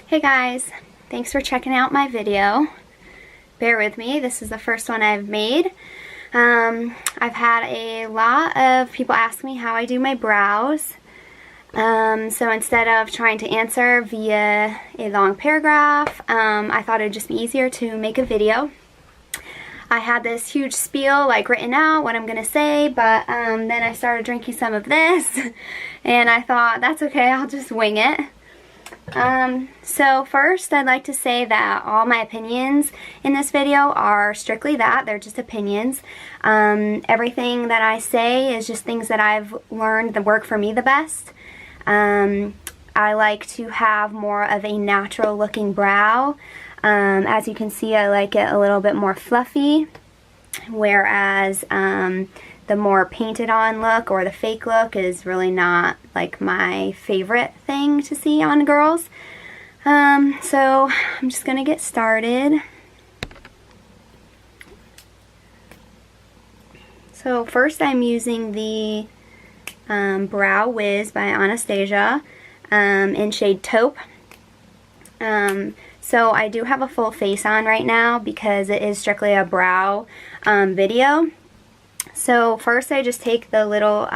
Hey guys, thanks for checking out my video. Bear with me, this is the first one I've made. I've had a lot of people ask me how I do my brows. So instead of trying to answer via a long paragraph, I thought it'd just be easier to make a video. I had this huge spiel like written out what I'm gonna say, but then I started drinking some of this and I thought that's okay, I'll just wing it. So first I'd like to say that all my opinions in this video are strictly that, they're just opinions. Everything that I say is just things that I've learned that work for me the best. I like to have more of a natural looking brow. As you can see, I like it a little bit more fluffy, whereas the more painted on look or the fake look is really not like my favorite thing to see on girls. So I'm just gonna get started. So first I'm using the Brow Wiz by Anastasia in shade Taupe. So I do have a full face on right now because it is strictly a brow video. So first I just take the little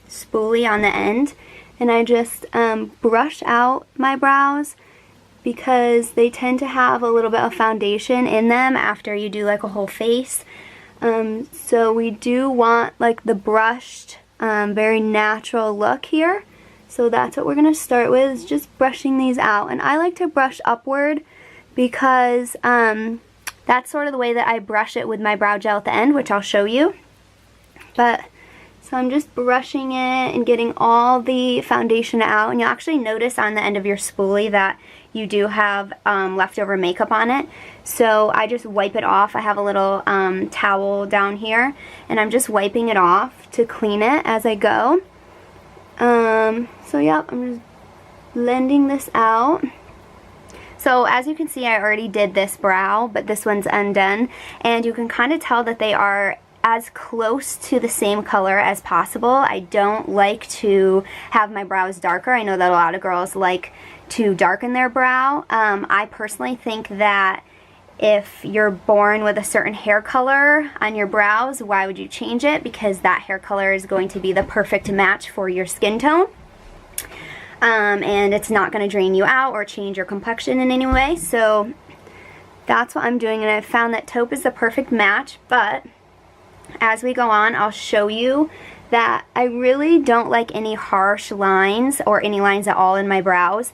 spoolie on the end and I just brush out my brows because they tend to have a little bit of foundation in them after you do like a whole face. So we do want like the brushed, very natural look here. So that's what we're going to start with, is just brushing these out. And I like to brush upward because that's sort of the way that I brush it with my brow gel at the end, which I'll show you. But so I'm just brushing it and getting all the foundation out, and you'll actually notice on the end of your spoolie that you do have leftover makeup on it. So I just wipe it off. I have a little towel down here and I'm just wiping it off to clean it as I go. So yep, I'm just blending this out. So as you can see, I already did this brow, but this one's undone, and you can kind of tell that they are as close to the same color as possible. I don't like to have my brows darker. I know that a lot of girls like to darken their brow. I personally think that if you're born with a certain hair color on your brows, why would you change it? Because that hair color is going to be the perfect match for your skin tone. And it's not going to drain you out or change your complexion in any way. So that's what I'm doing, and I've found that taupe is the perfect match. But as we go on, I'll show you that I really don't like any harsh lines or any lines at all in my brows.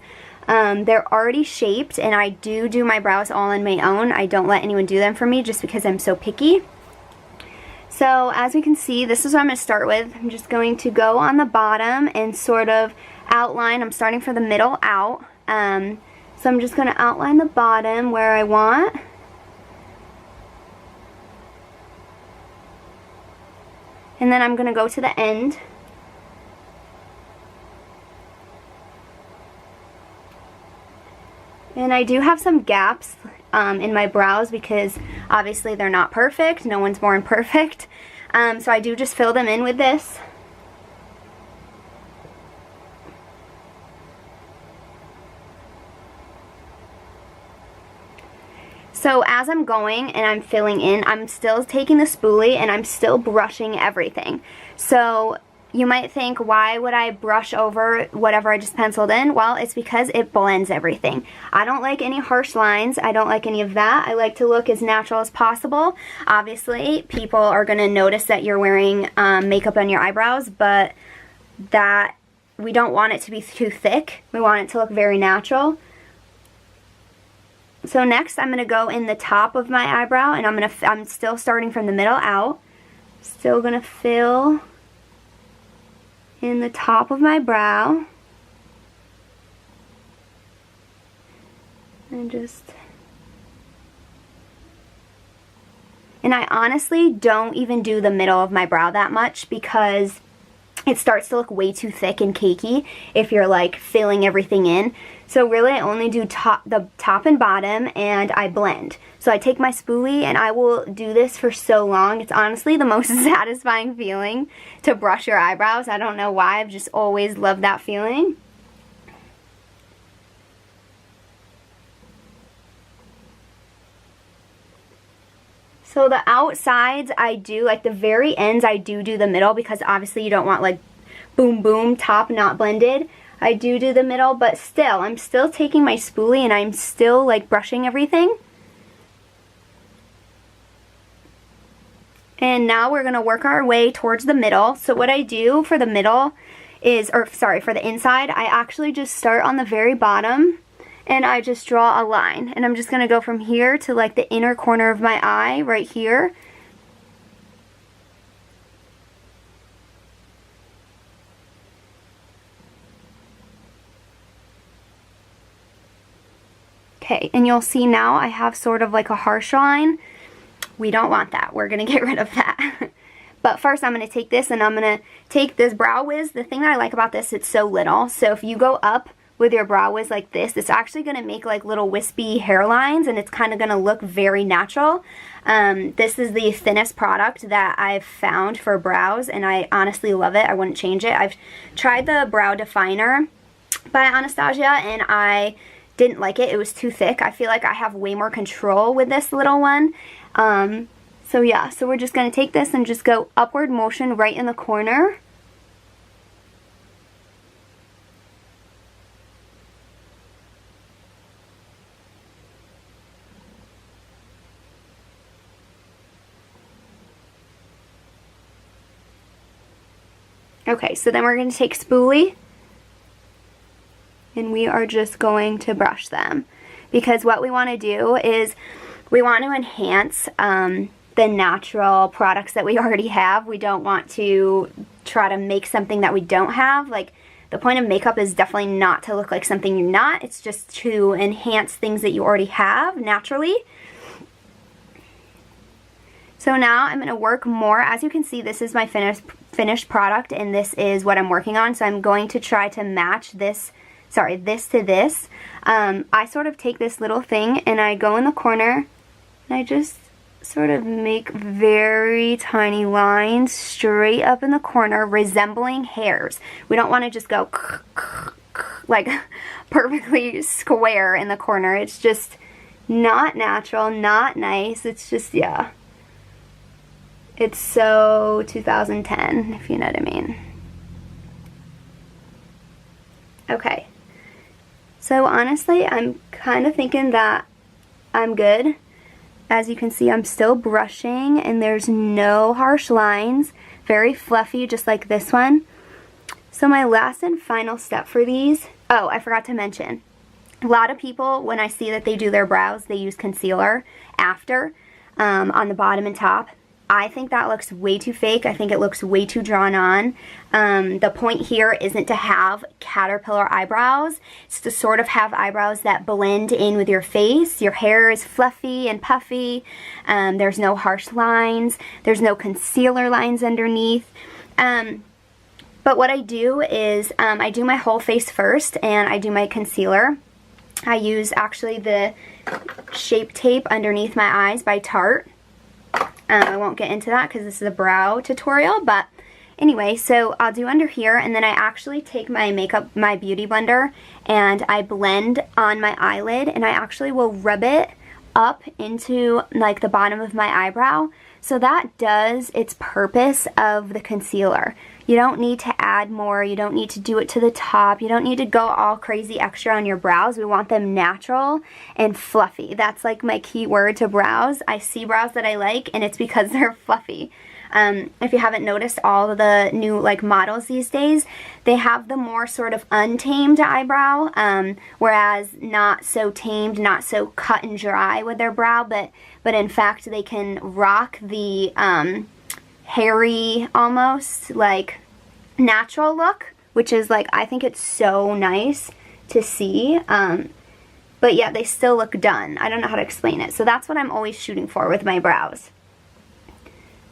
They're already shaped, and I do my brows all on my own. I don't let anyone do them for me just because I'm so picky. So as we can see, this is what I'm going to start with. I'm just going to go on the bottom and sort of outline. I'm starting from the middle out. So I'm just going to outline the bottom where I want. And then I'm going to go to the end. And I do have some gaps in my brows because obviously they're not perfect. No one's born perfect. So I do just fill them in with this. So as I'm going and I'm filling in, I'm still taking the spoolie and I'm still brushing everything. So you might think, why would I brush over whatever I just penciled in? Well, it's because it blends everything. I don't like any harsh lines. I don't like any of that. I like to look as natural as possible. Obviously, people are going to notice that you're wearing makeup on your eyebrows, but that we don't want it to be too thick. We want it to look very natural. So next I'm going to go in the top of my eyebrow, and I'm still starting from the middle out. Still going to fill in the top of my brow. And I honestly don't even do the middle of my brow that much because it starts to look way too thick and cakey if you're like filling everything in. So really I only do the top and bottom, and I blend. So I take my spoolie and I will do this for so long. It's honestly the most satisfying feeling to brush your eyebrows. I don't know why, I've just always loved that feeling. So the outsides I do, like the very ends I do the middle, because obviously you don't want like boom boom top not blended. I do the middle, but still, I'm still taking my spoolie and I'm still like brushing everything. And now we're gonna work our way towards the middle. So what I do for the middle is, or sorry, for the inside, I actually just start on the very bottom and I just draw a line. And I'm just gonna go from here to like the inner corner of my eye right here. Okay, and you'll see now I have sort of like a harsh line. We don't want that. We're gonna get rid of that. But first I'm gonna take this and I'm gonna take this Brow Wiz. The thing that I like about this, it's so little. So if you go up with your Brow Wiz like this, it's actually gonna make like little wispy hairlines and it's kind of gonna look very natural. This is the thinnest product that I've found for brows and I honestly love it. I wouldn't change it. I've tried the Brow Definer by Anastasia and I didn't like it. It was too thick. I feel like I have way more control with this little one. So yeah, so we're just going to take this and just go upward motion right in the corner. Okay, so then we're going to take spoolie and we are just going to brush them, because what we want to do is we want to enhance the natural products that we already have. We don't want to try to make something that we don't have. Like, the point of makeup is definitely not to look like something you're not. It's just to enhance things that you already have naturally. So now I'm going to work more. As you can see, this is my finished product and this is what I'm working on. So I'm going to try to match this to this. I sort of take this little thing and I go in the corner and I just sort of make very tiny lines straight up in the corner resembling hairs. We don't want to just go like perfectly square in the corner. It's just not natural, not nice. It's just, yeah. It's so 2010, if you know what I mean. Okay. So honestly, I'm kind of thinking that I'm good. As you can see, I'm still brushing and there's no harsh lines. Very fluffy, just like this one. So my last and final step for these, oh, I forgot to mention. A lot of people, when I see that they do their brows, they use concealer after on the bottom and top. I think that looks way too fake. I think it looks way too drawn on. The point here isn't to have caterpillar eyebrows. It's to sort of have eyebrows that blend in with your face. Your hair is fluffy and puffy. There's no harsh lines. There's no concealer lines underneath. But what I do is I do my whole face first and I do my concealer. I use actually the Shape Tape underneath my eyes by Tarte. I won't get into that because this is a brow tutorial, but anyway, so I'll do under here and then I actually take my beauty blender and I blend on my eyelid and I actually will rub it up into like the bottom of my eyebrow. So that does its purpose of the concealer. You don't need to add more. You don't need to do it to the top. You don't need to go all crazy extra on your brows. We want them natural and fluffy. That's like my key word to brows. I see brows that I like and it's because they're fluffy. If you haven't noticed, all of the new like models these days, they have the more sort of untamed eyebrow, whereas not so tamed, not so cut and dry with their brow, but in fact they can rock the hairy, almost like natural look, which is like, I think it's so nice to see. But yeah, they still look done. I don't know how to explain it. So that's what I'm always shooting for with my brows.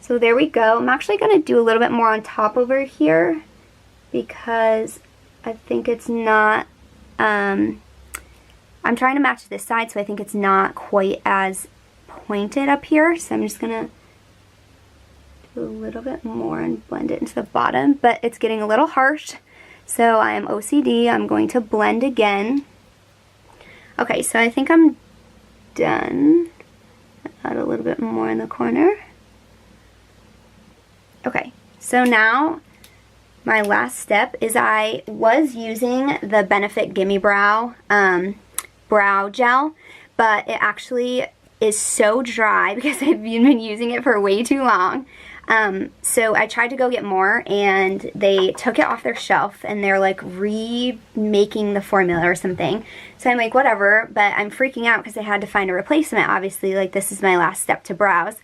So there we go. I'm actually going to do a little bit more on top over here because I think it's not, I'm trying to match this side, so I think it's not quite as pointed up here. So I'm just going to do a little bit more and blend it into the bottom, but it's getting a little harsh. So I am OCD. I'm going to blend again. Okay, so I think I'm done. add a little bit more in the corner. Okay, so now my last step is I was using the Benefit Gimme Brow brow gel, but it actually is so dry because I've been using it for way too long. So I tried to go get more and they took it off their shelf and they're like remaking the formula or something. So I'm like, whatever, but I'm freaking out because I had to find a replacement. Obviously, like, this is my last step to brows,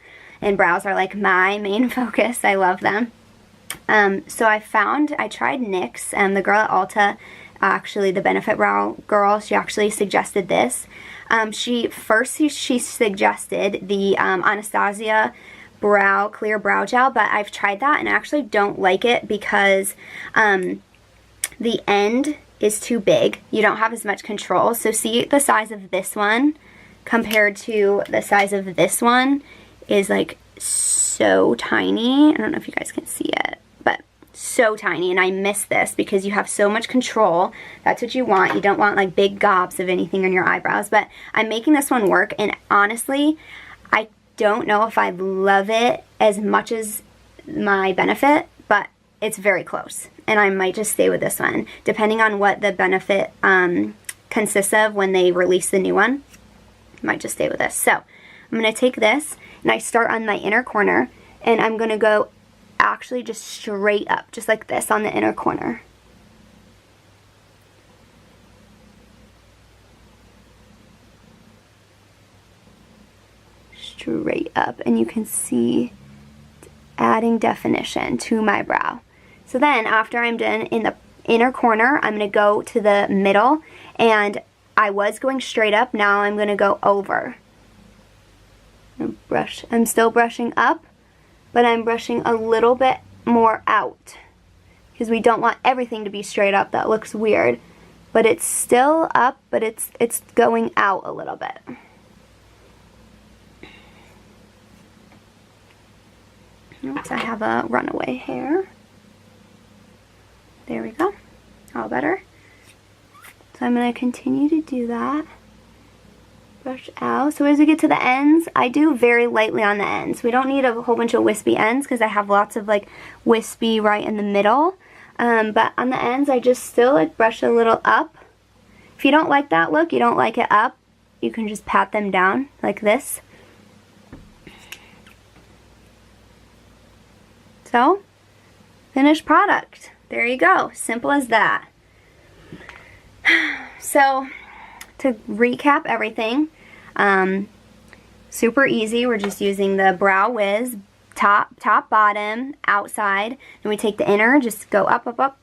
and brows are like my main focus. I love them. So I tried NYX, the girl at Ulta, actually the Benefit Brow girl, she actually suggested this. She suggested the Anastasia clear brow gel, but I've tried that and I actually don't like it because the end is too big. You don't have as much control. So see the size of this one compared to the size of this one is like so tiny. I don't know if you guys can see it, but so tiny, and I miss this because you have so much control. That's what you want. You don't want like big gobs of anything on your eyebrows, but I'm making this one work, and honestly, I don't know if I love it as much as my Benefit, but it's very close, and I might just stay with this one, depending on what the Benefit consists of when they release the new one. I might just stay with this. So I'm going to take this, and I start on my inner corner, and I'm going to go actually just straight up, just like this on the inner corner. Straight up, and you can see adding definition to my brow. So then after I'm done in the inner corner, I'm going to go to the middle, and I was going straight up, now I'm going to go over. I'm still brushing up, but I'm brushing a little bit more out because we don't want everything to be straight up. That looks weird, but it's still up, but it's going out a little bit. Oops, I have a runaway hair. There we go. All better. So I'm going to continue to do that. Brush out. So as we get to the ends, I do very lightly on the ends. We don't need a whole bunch of wispy ends because I have lots of like wispy right in the middle. But on the ends, I just still like brush a little up. If you don't like that look, you don't like it up, you can just pat them down like this. So, finished product. There you go. Simple as that. So, to recap everything, super easy. We're just using the Brow Wiz top, bottom, outside. Then we take the inner, just go up, up, up.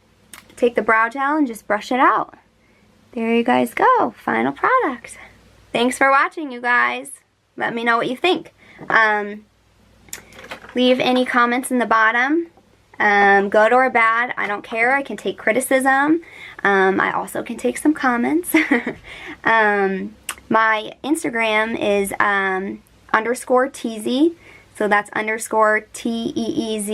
Take the brow gel and just brush it out. There you guys go. Final product. Thanks for watching, you guys. Let me know what you think. Leave any comments in the bottom. Good or bad, I don't care. I can take criticism. I also can take some comments. My Instagram is _teezy. So that's _TEEZY.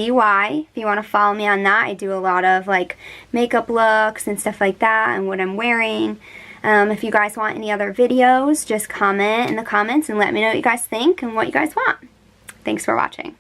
If you want to follow me on that, I do a lot of like makeup looks and stuff like that and what I'm wearing. If you guys want any other videos, just comment in the comments and let me know what you guys think and what you guys want. Thanks for watching.